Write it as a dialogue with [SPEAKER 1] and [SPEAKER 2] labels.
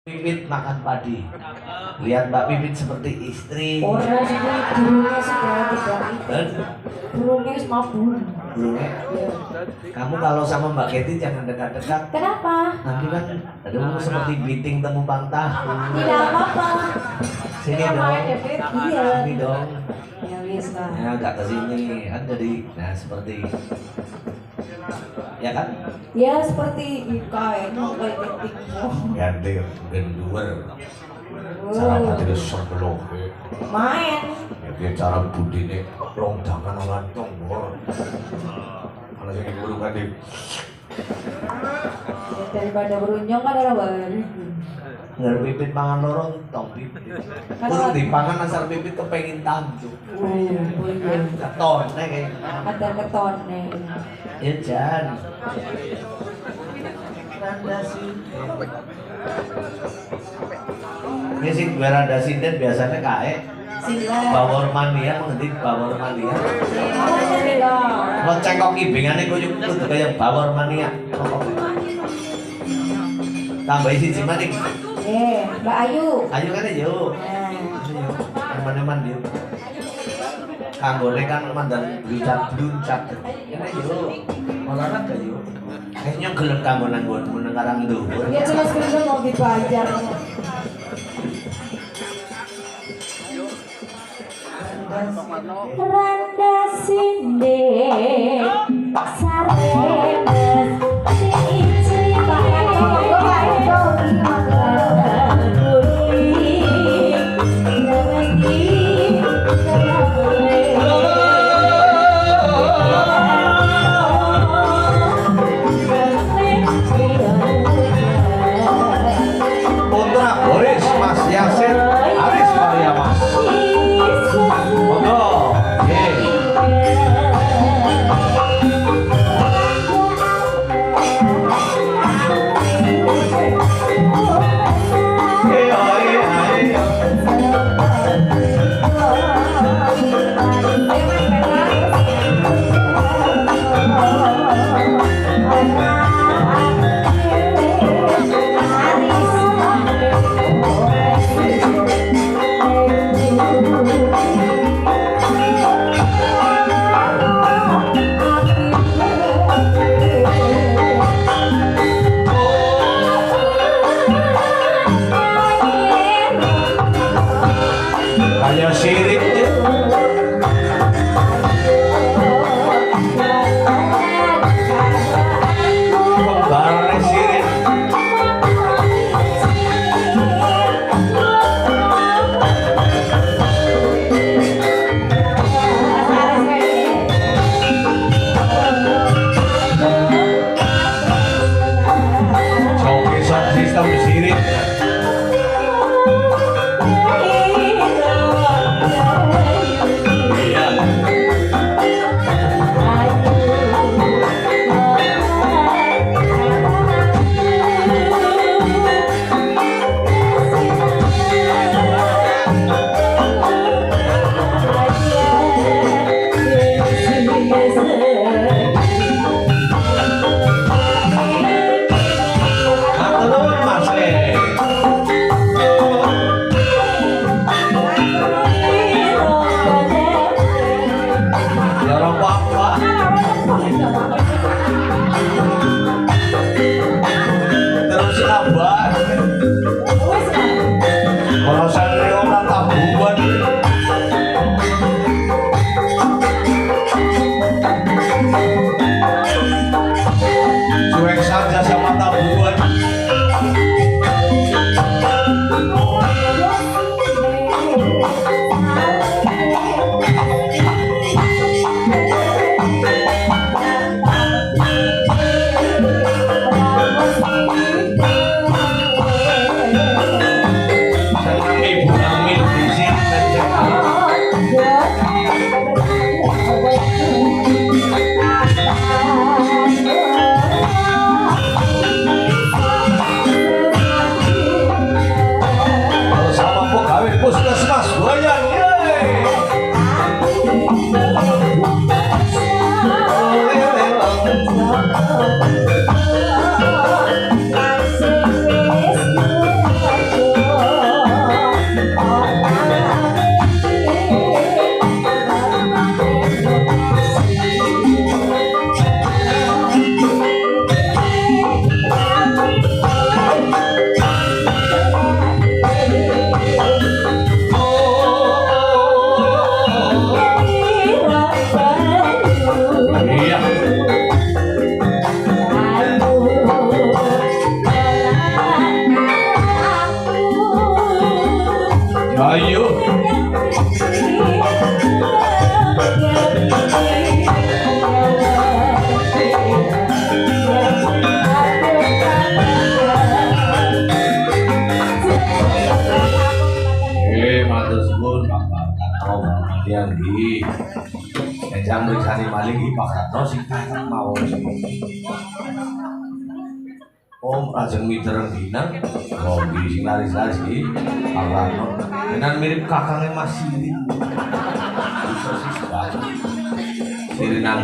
[SPEAKER 1] Pipit makan padi. Lihat Mbak Pipit seperti istri.
[SPEAKER 2] Orang ini burungnya sudah tidak itu. Burungnya mabur.
[SPEAKER 1] Burungnya.
[SPEAKER 2] Ya.
[SPEAKER 1] Kamu kalau sama Mbak Kety jangan dekat-dekat.
[SPEAKER 2] Kenapa?
[SPEAKER 1] Nanti kan aduh seperti biting temu pantah.
[SPEAKER 2] Tidak apa-apa.
[SPEAKER 1] Sini dong.
[SPEAKER 2] Iya.
[SPEAKER 1] Sini dong.
[SPEAKER 2] Ya wis lah.
[SPEAKER 1] Ya agak ke sini kan jadi nah seperti ya kan?
[SPEAKER 2] Ya seperti kayak ketikmu.
[SPEAKER 1] Ganti genduwer. Cara tadi sebelum
[SPEAKER 2] Main.
[SPEAKER 1] ya cara budine rongdangan lan tombol. Kalau sing guru kan di
[SPEAKER 2] Ya, daripada berunyong kan ada baru.
[SPEAKER 1] ngar pipit mangan lorong tong pipit. Kurang dipangan asal pipit kepengin tantu. Keton kayak
[SPEAKER 2] Ada ketone.
[SPEAKER 1] ya jan. Randa sinden. Ini sing gue randa sinden biasanya kae.
[SPEAKER 2] Sila.
[SPEAKER 1] Bawor mania mengerti bawor mania.
[SPEAKER 2] Sila.
[SPEAKER 1] Mau cengkok ibingane kok kudu kaya bawor mania. Tambah isi maning.
[SPEAKER 2] Mbak Ayu.
[SPEAKER 1] Ayo kan yuk.
[SPEAKER 2] Nah.
[SPEAKER 1] Teman-teman yuk. Kanggone kan mandan bluncat. Ini yuk. Olahraga yuk. Kayaknya gelem kanggonan nggonmu nang karang dhuwur.
[SPEAKER 2] Ya jelas kan mau dibayar. Randa sinde saremes diici
[SPEAKER 1] Putra Boris Mas Yasin Aris Maria Mas. Monggo. Kayak sirik ya. Kembarannya sirik. Joki sound system sirik. Matur nuwun Mas. Ayo. Matur suwun Bapak Katno yang di Ejang Risani Maling di Pak Katno sing kakak mau Om Rajeng Mitereng Dina Robi sing laris-laris di Pak Katno dengan mirip kakangnya Mas Siri. Bisa sih sebab Siri nang